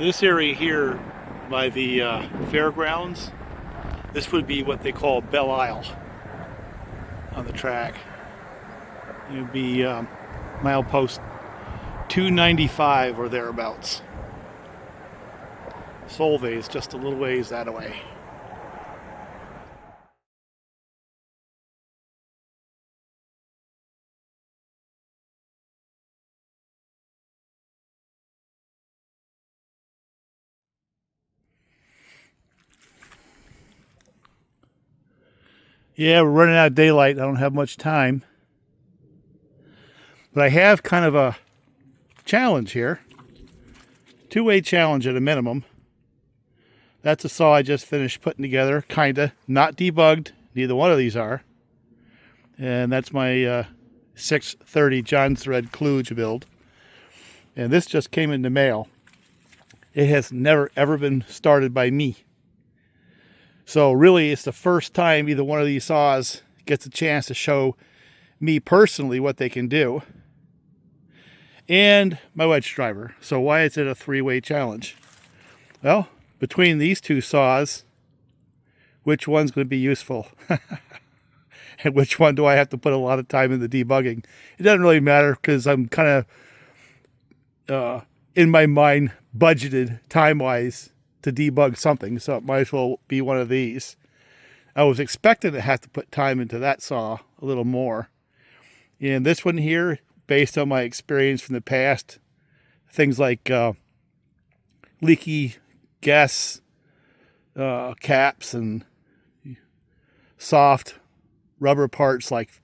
This area here by the fairgrounds, this would be what they call Belle Isle on the track. It would be milepost 295 or thereabouts. Solvay is just a little ways that way. Yeah, we're running out of daylight. I don't have much time. But I have kind of a challenge here. Two-way challenge at a minimum. That's a saw I just finished putting together, kinda. Not debugged. Neither one of these are. And that's my 630 John Thread kludge build. And this just came in the mail. It has never ever been started by me. So really, it's the first time either one of these saws gets a chance to show me personally what they can do. And my wedge driver. So why is it a three-way challenge? Well, between these two saws, which one's going to be useful? And which one do I have to put a lot of time into debugging? It doesn't really matter because I'm kind of, in my mind, budgeted time-wise to debug something, so it might as well be one of these. I was expecting to have to put time into that saw a little more. And this one here, based on my experience from the past, things like leaky gas caps and soft rubber parts like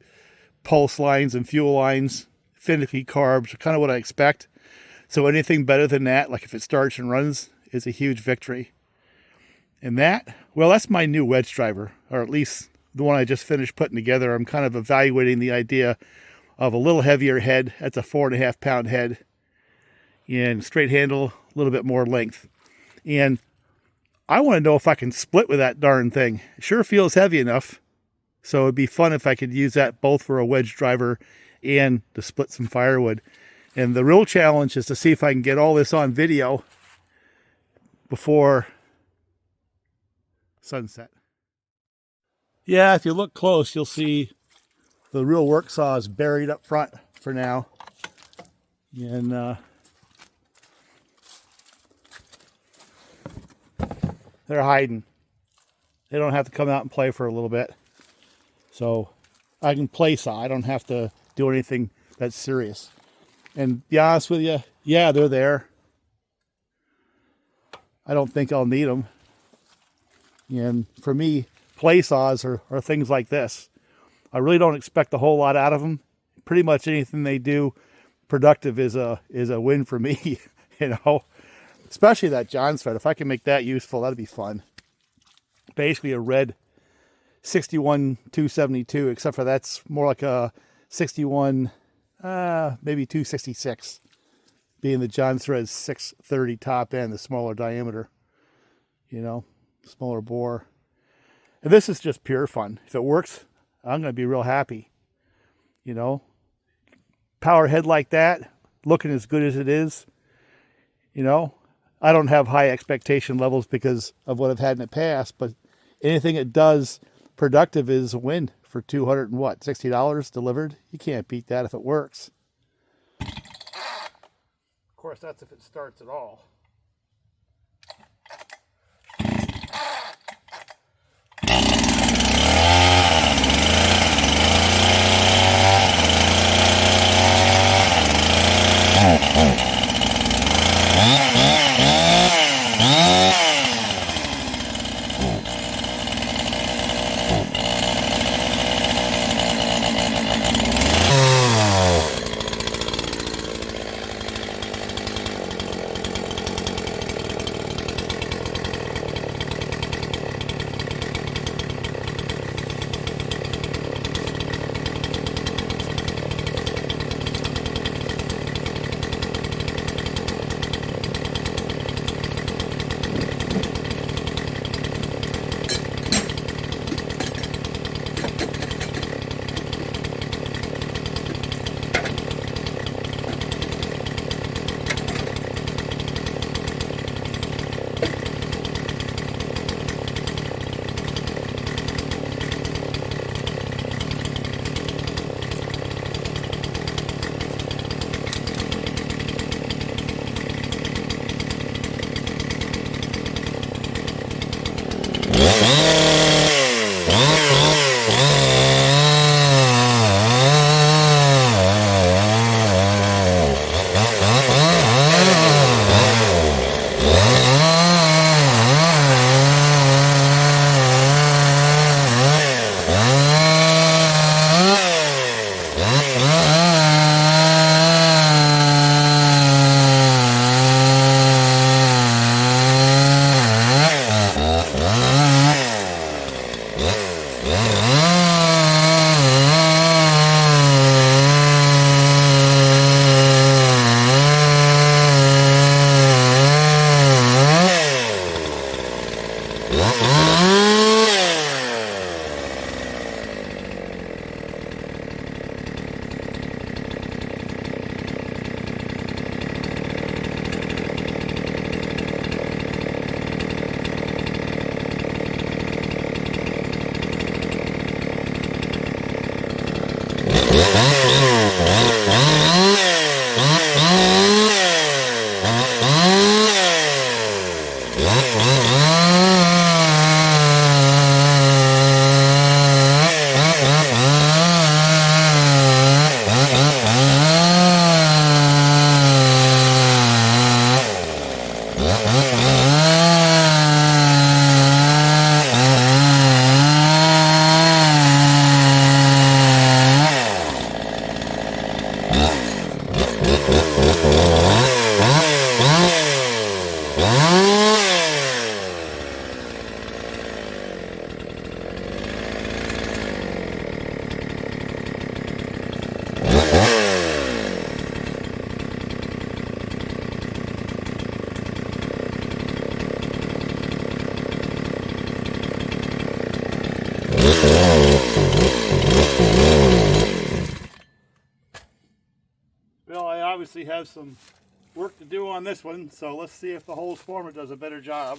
pulse lines and fuel lines, finicky carbs, are kind of what I expect. So anything better than that, like if it starts and runs, is a huge victory. And that, well, that's my new wedge driver, or at least the one I just finished putting together. I'm kind of evaluating the idea of a little heavier head. That's a 4.5 pound head, and straight handle, a little bit more length. And I want to know if I can split with that darn thing. It sure feels heavy enough. So it'd be fun if I could use that both for a wedge driver and to split some firewood. And the real challenge is to see if I can get all this on video before sunset. Yeah, if you look close, you'll see the real work saw is buried up front for now. And they're hiding. They don't have to come out and play for a little bit. So I can play saw. I don't have to do anything that's serious. And to be honest with you, yeah, they're there. I don't think I'll need them. And for me, play saws are things like this. I really don't expect a whole lot out of them. Pretty much anything they do productive is a win for me, you know. Especially that John thread. If I can make that useful, that'd be fun. Basically a red 61-272, except for that's more like a 61, maybe 266. Being the John Thread's 630 top end, the smaller diameter, you know, smaller bore. And this is just pure fun. If it works, I'm going to be real happy, you know. Power head like that, looking as good as it is, you know. I don't have high expectation levels because of what I've had in the past, but anything it does productive is a win for $260 delivered. You can't beat that if it works. Of course, that's if it starts at all. Well, I obviously have some work to do on this one, so let's see if the Holzfforma does a better job.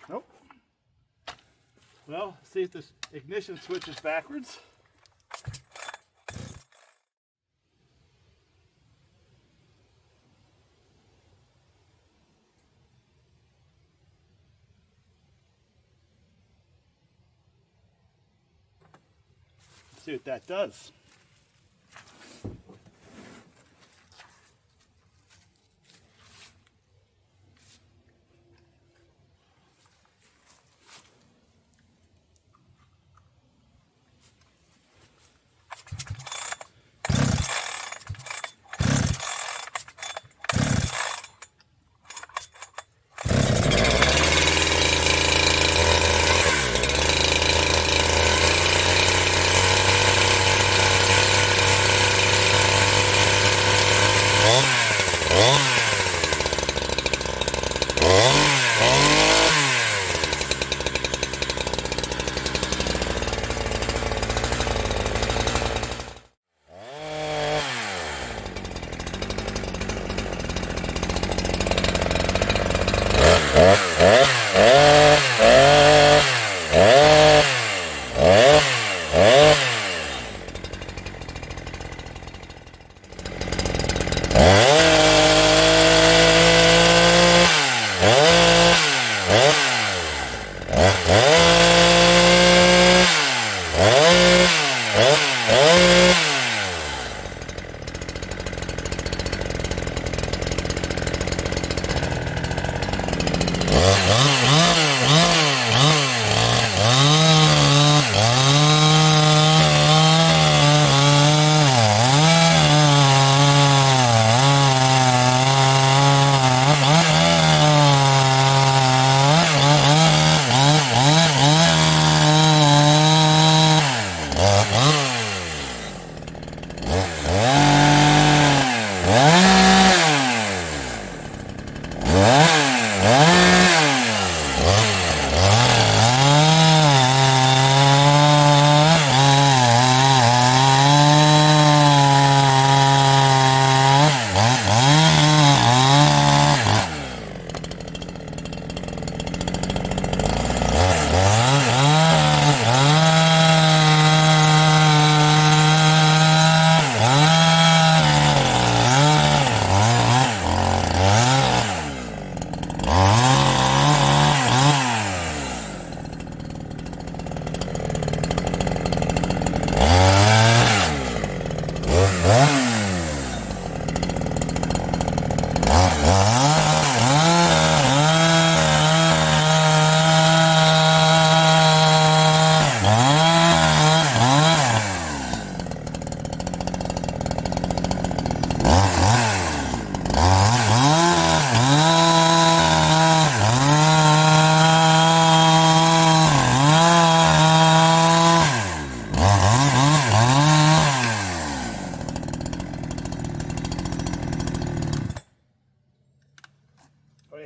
Nope. Well, see if this ignition switch is backwards. See what that does.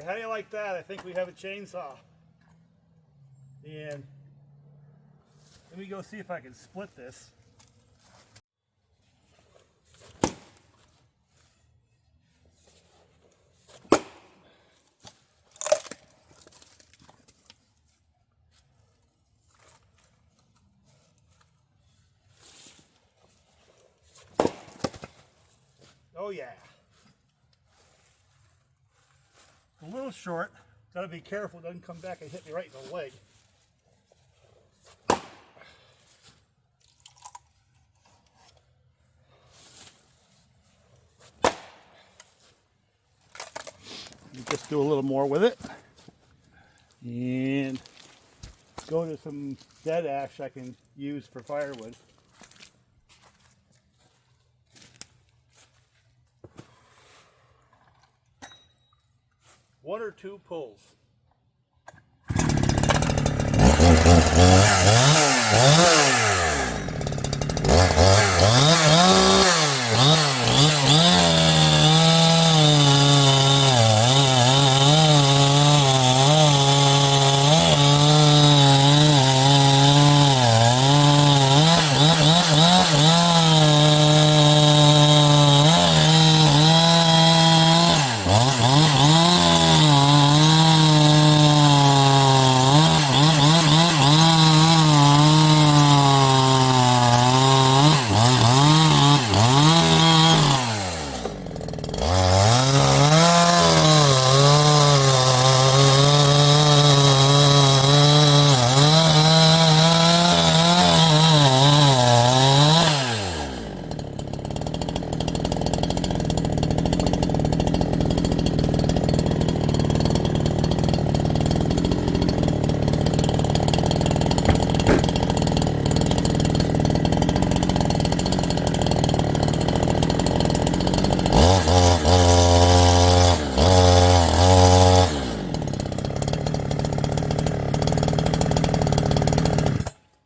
How do you like that? I think we have a chainsaw. And let me go see if I can split this. Oh yeah. A little short. Gotta be careful it doesn't come back and hit me right in the leg. Just do a little more with it. And go to some dead ash I can use for firewood. 1 or 2 pulls.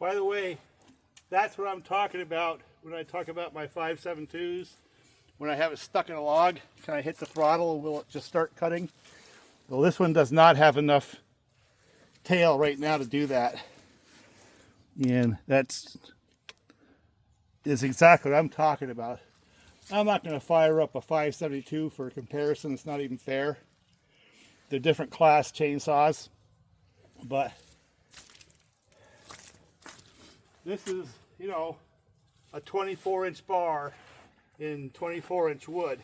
By the way, that's what I'm talking about when I talk about my 5.72s. When I have it stuck in a log, can I hit the throttle? Will it just start cutting? Well, this one does not have enough tail right now to do that. And that's exactly what I'm talking about. I'm not going to fire up a 572 for a comparison. It's not even fair. They're different class chainsaws. But this is, you know, a 24-inch bar in 24-inch wood.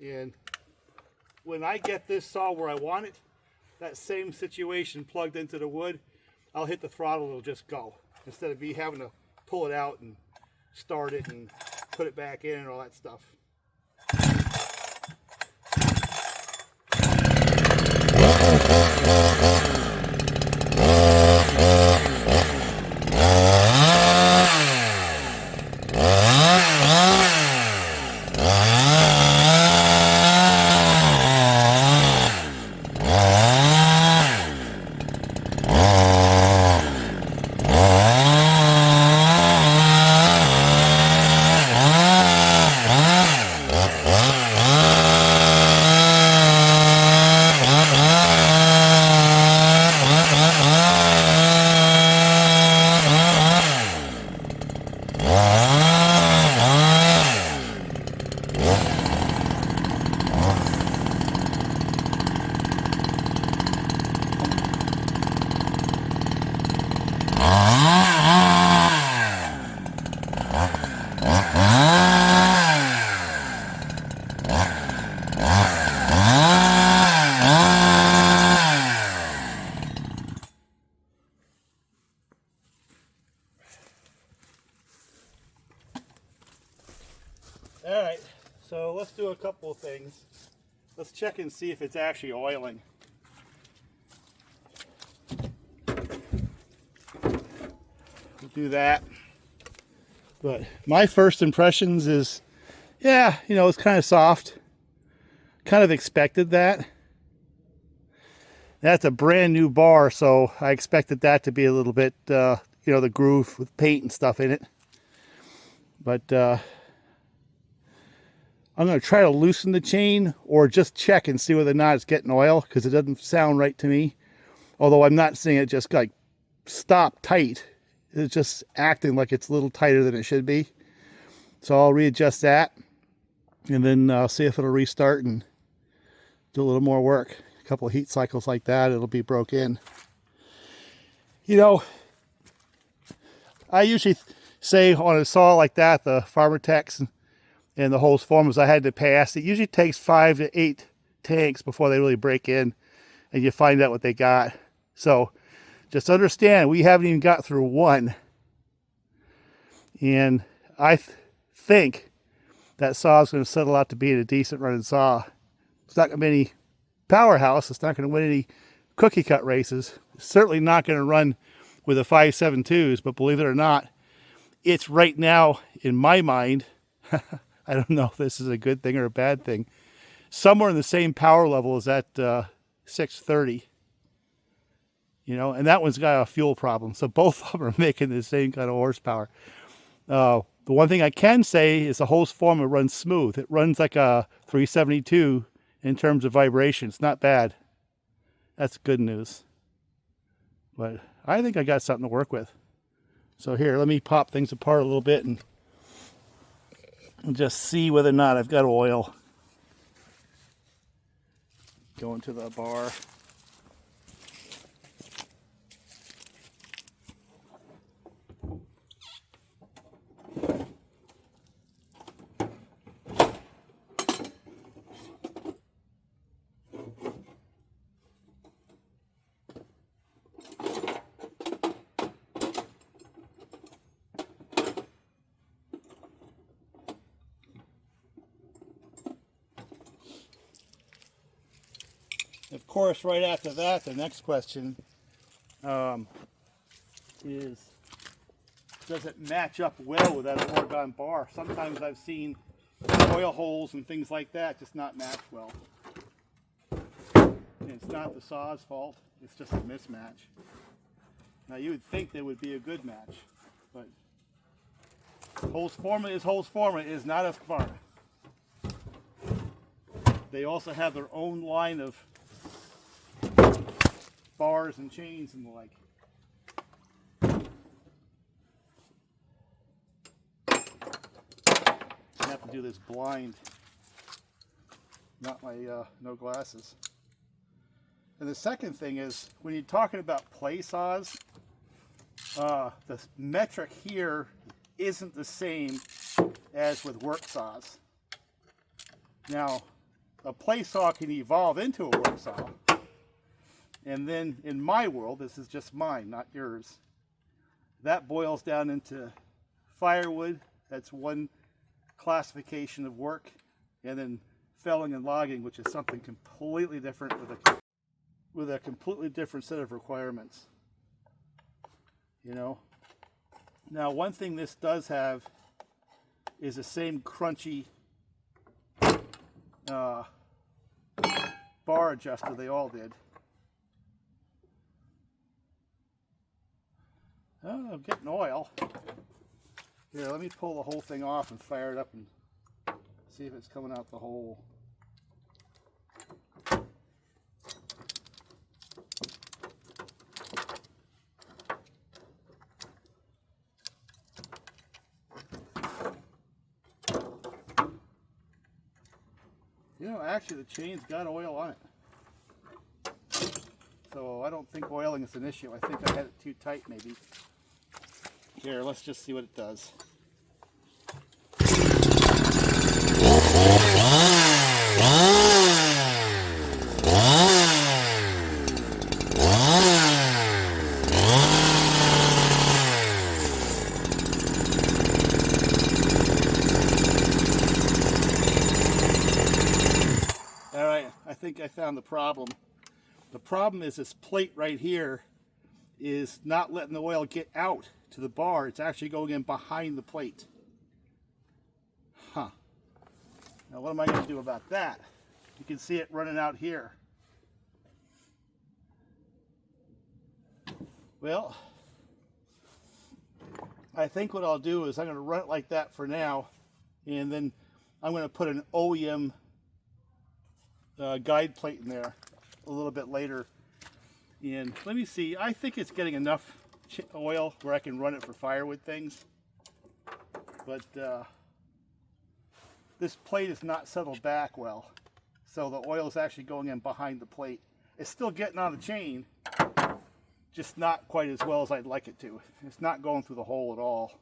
And when I get this saw where I want it, that same situation plugged into the wood, I'll hit the throttle, it'll just go. Instead of me having to pull it out and start it and put it back in and all that stuff. Alright, so let's do a couple of things. Let's check and see if it's actually oiling. We'll do that. But my first impressions is, yeah, you know, it's kind of soft. Kind of expected that. That's a brand new bar, so I expected that to be a little bit, you know, the groove with paint and stuff in it. But I'm going to try to loosen the chain or just check and see whether or not it's getting oil, because it doesn't sound right to me. Although I'm not seeing it just like stop tight. It's just acting like it's a little tighter than it should be. So I'll readjust that and then see if it'll restart and do a little more work. A couple of heat cycles like that, it'll be broke in. You know, I usually say on a saw like that, the Farmer Techs and the Holzfformas I had to pass, it usually takes 5 to 8 tanks before they really break in and you find out what they got. So just understand, we haven't even got through one. And I think that saw is going to settle out to be a decent running saw. It's not going to be any powerhouse. It's not going to win any cookie cut races. It's certainly not going to run with the 5.72s, but believe it or not, it's right now, in my mind, I don't know if this is a good thing or a bad thing, somewhere in the same power level as that 630. You know, and that one's got a fuel problem. So both of them are making the same kind of horsepower. The one thing I can say is the Holzfforma runs smooth. It runs like a 372 in terms of vibration. It's not bad. That's good news. But I think I got something to work with. So here, let me pop things apart a little bit and just see whether or not I've got oil. Go into the bar. Of course, right after that, the next question is, does it match up well with that Oregon bar? Sometimes I've seen oil holes and things like that just not match well. And it's not the saw's fault, it's just a mismatch. Now you would think they would be a good match, but Holzfforma is Holzfforma, is not a Husqvarna. They also have their own line of bars and chains and the like. I have to do this blind, not my no glasses. And the second thing is, when you're talking about play saws, the metric here isn't the same as with work saws. Now, a play saw can evolve into a work saw. And then in my world, this is just mine, not yours, that boils down into firewood. That's one classification of work. And then felling and logging, which is something completely different with a completely different set of requirements. You know? Now, one thing this does have is the same crunchy bar adjuster they all did. Oh, I'm getting oil. Here, let me pull the whole thing off and fire it up and see if it's coming out the hole. You know, actually the chain's got oil on it. So I don't think oiling is an issue. I think I had it too tight maybe. Here, let's just see what it does. All right, I think I found the problem. The problem is this plate right here is not letting the oil get out to the bar. It's actually going in behind the plate. Huh. Now what am I going to do about that? You can see it running out here. Well, I think what I'll do is I'm going to run it like that for now, and then I'm going to put an OEM guide plate in there a little bit later. And let me see, I think it's getting enough oil where I can run it for firewood things. But this plate is not settled back well. So the oil is actually going in behind the plate. It's still getting on the chain, just not quite as well as I'd like it to. It's not going through the hole at all.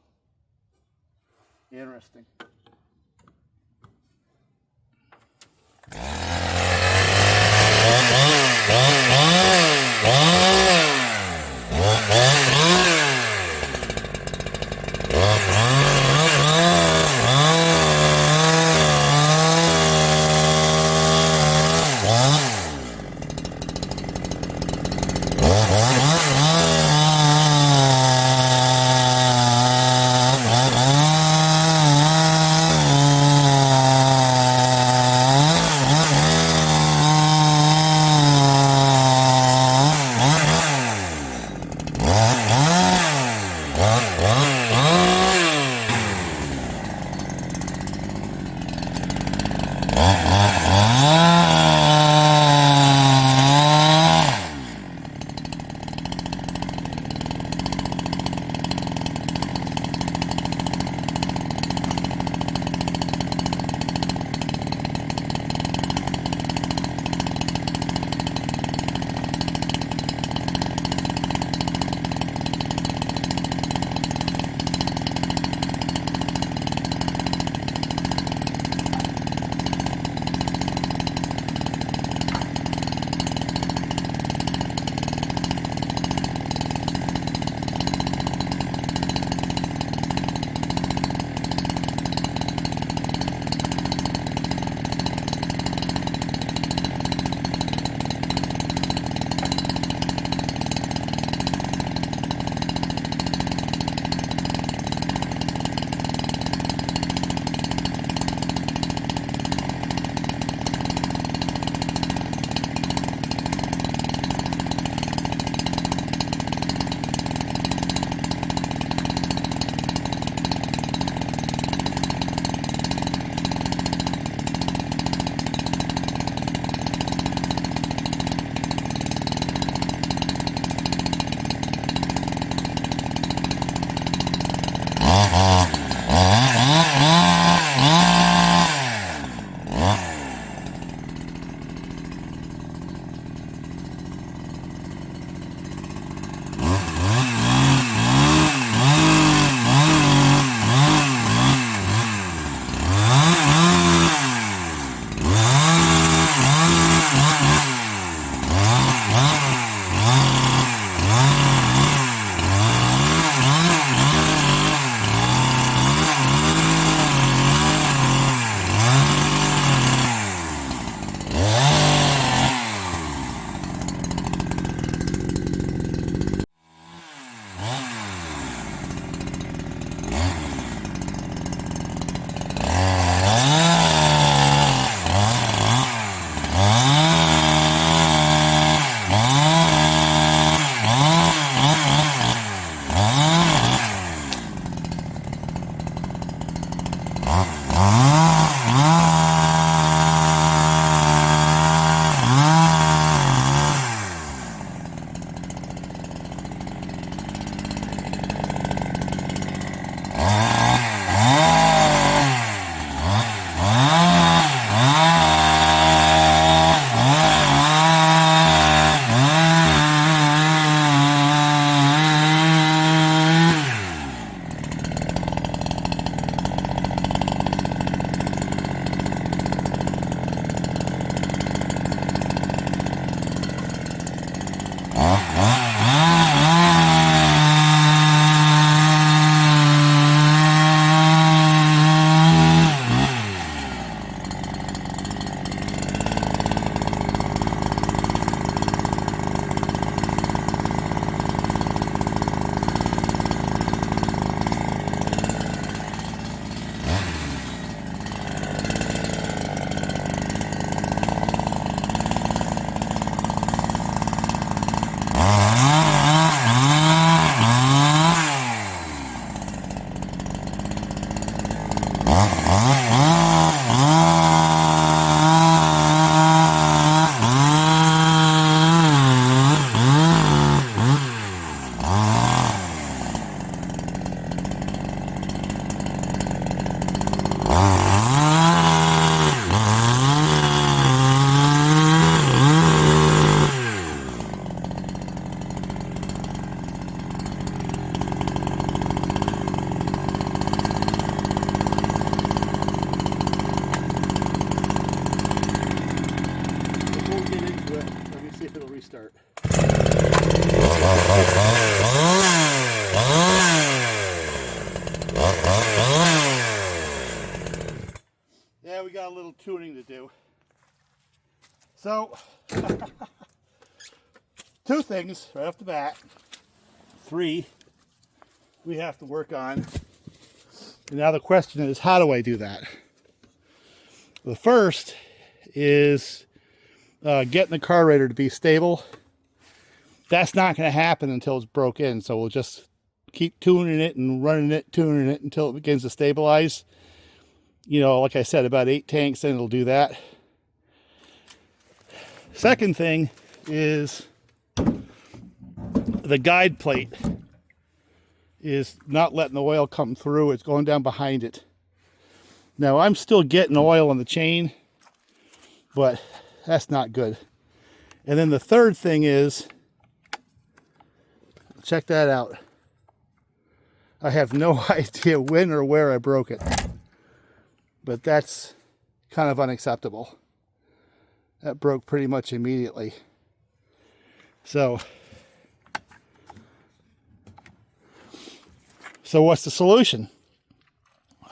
Interesting. restart. Yeah, we got a little tuning to do. So, two things right off the bat. Three we have to work on. And now the question is, how do I do that? The first is getting the carburetor to be stable. That's not going to happen until it's broke in, so we'll just keep tuning it and running it, tuning it until it begins to stabilize. you know, like I said, about 8 tanks, then it'll do that. Second thing is the guide plate is not letting the oil come through. It's going down behind it. Now, I'm still getting oil on the chain, but that's not good. And then the third thing is, check that out. I have no idea when or where I broke it, but that's kind of unacceptable. That broke pretty much immediately. So what's the solution?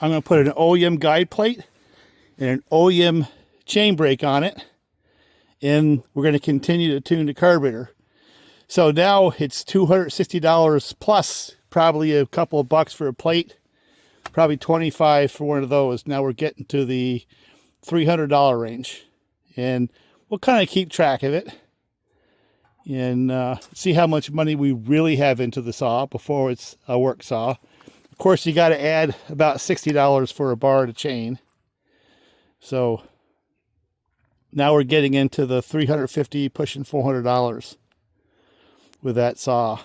I'm going to put an OEM guide plate and an OEM chain brake on it, and we're going to continue to tune the carburetor. So now it's $260 plus probably a couple of bucks for a plate, probably $25 for one of those. Now we're getting to the $300 range, and we'll kind of keep track of it and see how much money we really have into the saw before it's a work saw. Of course, you got to add about $60 for a bar to chain. So now we're getting into the $350, pushing $400 with that saw.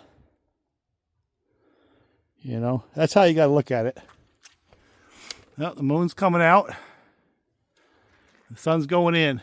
You know, that's how you got to look at it. Well, the moon's coming out. The sun's going in.